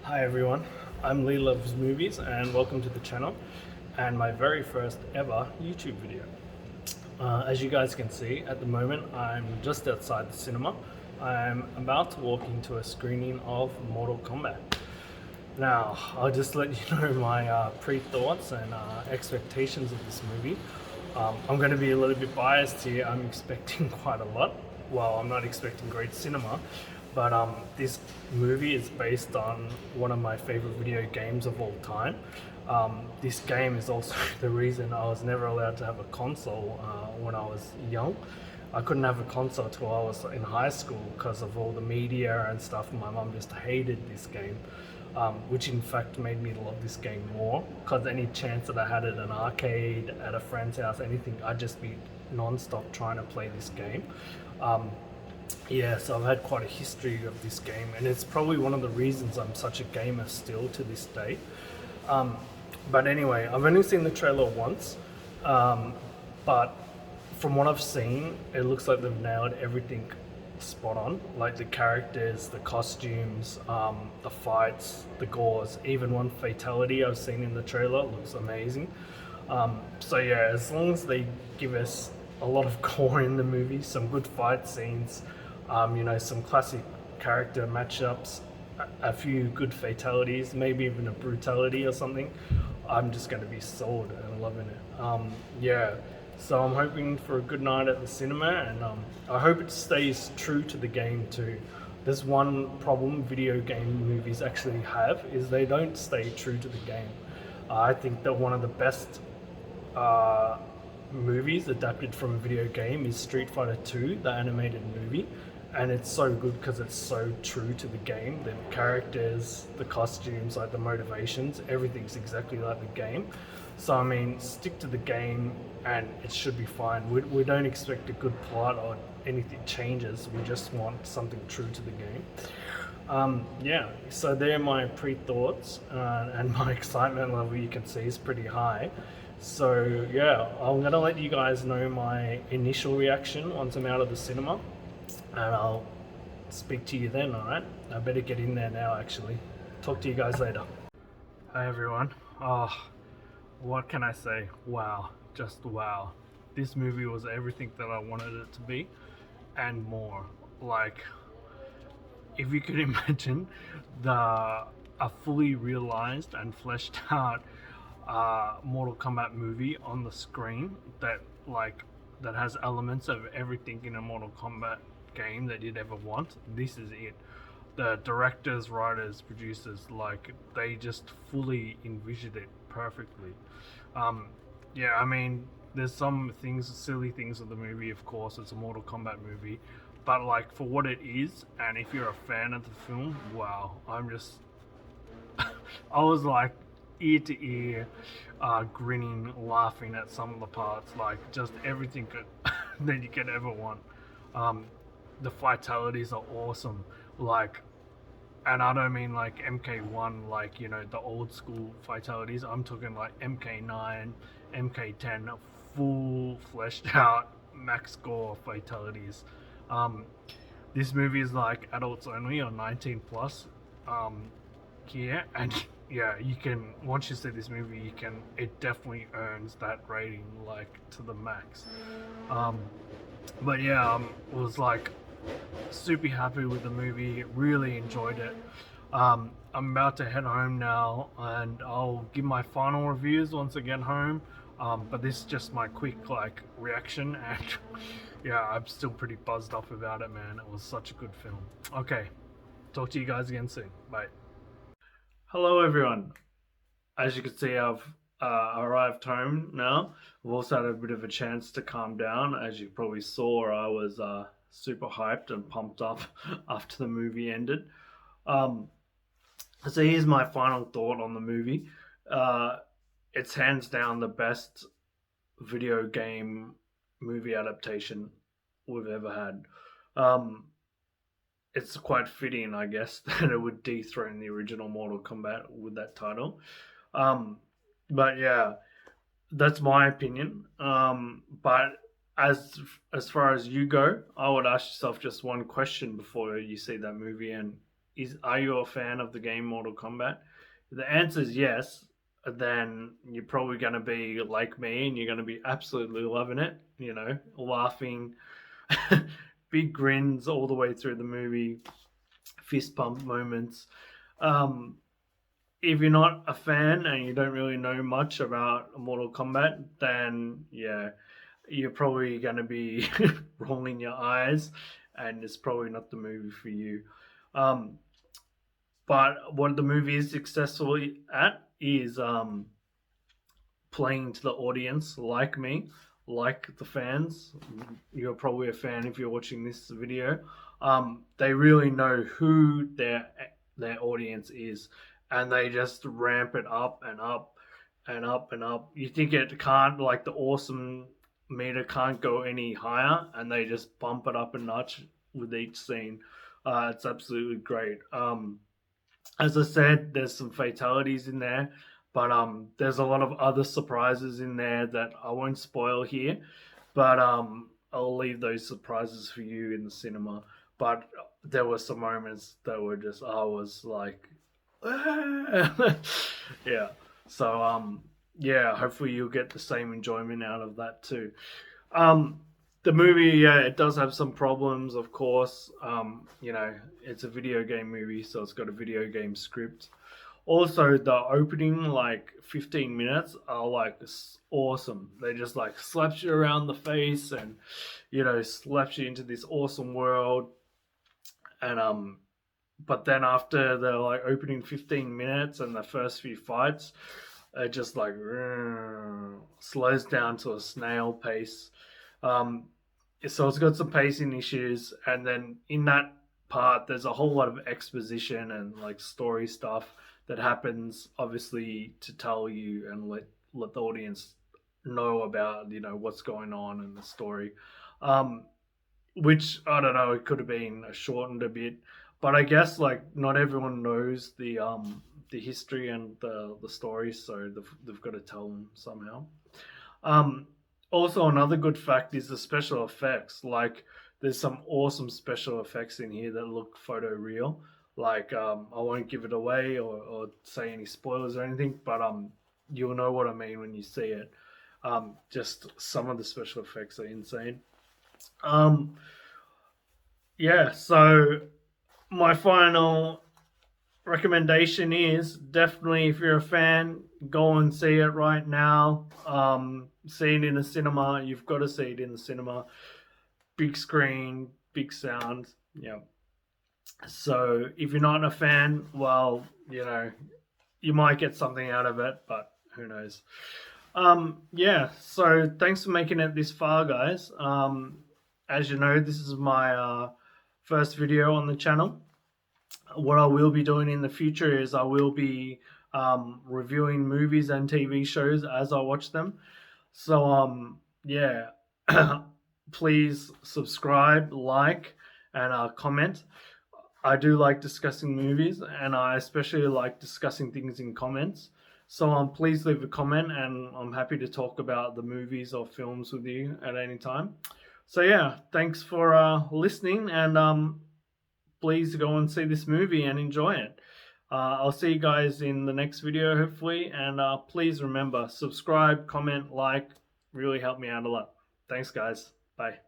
Hi everyone, I'm Leigh Loves Movies and welcome to the channel and my very first ever YouTube video. As you guys can see, at the moment I'm just outside the cinema. I'm about to walk into a screening of Mortal Kombat. Now, I'll just let you know my pre-thoughts and expectations of this movie. I'm going to be a little bit biased here. I'm expecting quite a lot. Well, I'm not expecting great cinema, but this movie is based on one of my favorite video games of all time. This game is also the reason I was never allowed to have a console when I was young. I couldn't have a console till I was in high school because of all the media and stuff. My mum just hated this game, which in fact made me love this game more. Because any chance that I had at an arcade, at a friend's house, anything, I'd just be non-stop trying to play this game. Yeah, so I've had quite a history of this game, and it's probably one of the reasons I'm such a gamer still to this day. But anyway, I've only seen the trailer once, but from what I've seen, it looks like they've nailed everything spot on. Like the characters, the costumes, the fights, the gores, even one fatality I've seen in the trailer looks amazing. So yeah, as long as they give us a lot of gore in the movie, some good fight scenes, some classic character matchups, a few good fatalities, maybe even a brutality or something, I'm just going to be sold and loving it. Yeah, so I'm hoping for a good night at the cinema, and I hope it stays true to the game too. There's one problem video game movies actually have, is they don't stay true to the game. I think that one of the best movies adapted from a video game is Street Fighter 2, the animated movie, and it's so good because it's so true to the game. The characters, the costumes, like the motivations, everything's exactly like the game. So I mean, stick to the game and it should be fine. We don't expect a good plot or anything changes. We just want something true to the game. Yeah, so they're my pre-thoughts, and my excitement level, you can see, is pretty high. So yeah, I'm gonna let you guys know my initial reaction once I'm out of the cinema, and I'll speak to you then, alright? I better get in there now actually. Talk to you guys later. Hi everyone. What can I say? Wow, just wow. This movie was everything that I wanted it to be and more. Like, if you could imagine a fully realized and fleshed out Mortal Kombat movie on the screen that has elements of everything in a Mortal Kombat game that you'd ever want. This is it. The directors, writers, producers, they just fully envisioned it perfectly. Yeah, I mean, there's some things, silly things of the movie. Of course, it's a Mortal Kombat movie, but for what it is, and if you're a fan of the film, wow, I was like ear to ear, grinning, laughing at some of the parts, just everything that you could ever want. The fatalities are awesome, and I don't mean like MK1, the old school fatalities. I'm talking like MK9, MK10, full fleshed out max score fatalities. This movie is like adults only or 19 plus here, and yeah, you can, once you see this movie, it definitely earns that rating to the max. But yeah, was super happy with the movie, really enjoyed it. I'm about to head home now, and I'll give my final reviews once I get home. But this is just my quick reaction, and yeah, I'm still pretty buzzed up about it, man. It was such a good film. Okay, talk to you guys again soon. Bye. Hello everyone. As you can see, I've arrived home now. I've also had a bit of a chance to calm down. As you probably saw, I was super hyped and pumped up after the movie ended. So here's my final thought on the movie. It's hands down the best video game movie adaptation we've ever had. It's quite fitting, I guess, that it would dethrone the original Mortal Kombat with that title. But yeah, that's my opinion. But as far as you go, I would ask yourself just one question before you see that movie, and are you a fan of the game Mortal Kombat? If the answer is yes, then you're probably going to be like me and you're going to be absolutely loving it, you know, laughing, big grins all the way through the movie, fist pump moments. Um, if you're not a fan and you don't really know much about Mortal Kombat, then yeah, you're probably going to be rolling your eyes, and it's probably not the movie for you. Um, but what the movie is successfully at is playing to the audience, like me, like the fans. You're probably a fan if you're watching this video. They really know who their audience is, and they just ramp it up and up and up and up. You think it can't, like, the awesome meter can't go any higher, and they just bump it up a notch with each scene. It's absolutely great. As I said, there's some fatalities in there, but there's a lot of other surprises in there that I won't spoil here. But I'll leave those surprises for you in the cinema. But there were some moments that were just, I was like, yeah. So yeah, hopefully you'll get the same enjoyment out of that too. Um, the movie, yeah, it does have some problems, of course. You know, it's a video game movie, so it's got a video game script. Also, the opening, like, 15 minutes are like awesome. They just like slaps you around the face and, you know, slaps you into this awesome world. And but then after the, like, opening 15 minutes and the first few fights, it just like slows down to a snail pace. Um, so it's got some pacing issues, and then in that part, there's a whole lot of exposition and, like, story stuff that happens, obviously, to tell you and let the audience know about, you know, what's going on in the story. Um, which, I don't know, it could have been shortened a bit, but I guess, like, not everyone knows the history and the story, so they've got to tell them somehow. Um, Also, another good fact is the special effects. Like, there's some awesome special effects in here that look photo real. Like, I won't give it away or say any spoilers or anything, but you'll know what I mean when you see it. Just some of the special effects are insane. Um, yeah, so my final recommendation is definitely, if you're a fan, go and see it right now. See it in the cinema. You've got to see it in the cinema. Big screen, big sound. Yeah. So if you're not a fan, well, you know, you might get something out of it, but who knows. Yeah, so thanks for making it this far, guys. As you know, this is my first video on the channel. What I will be doing in the future is I will be reviewing movies and TV shows as I watch them. So yeah, please subscribe, like, and comment. I do like discussing movies, and I especially like discussing things in comments. So please leave a comment, and I'm happy to talk about the movies or films with you at any time. So yeah, thanks for listening, and please go and see this movie and enjoy it. I'll see you guys in the next video, hopefully, and please remember, subscribe, comment, like, really help me out a lot. Thanks, guys. Bye.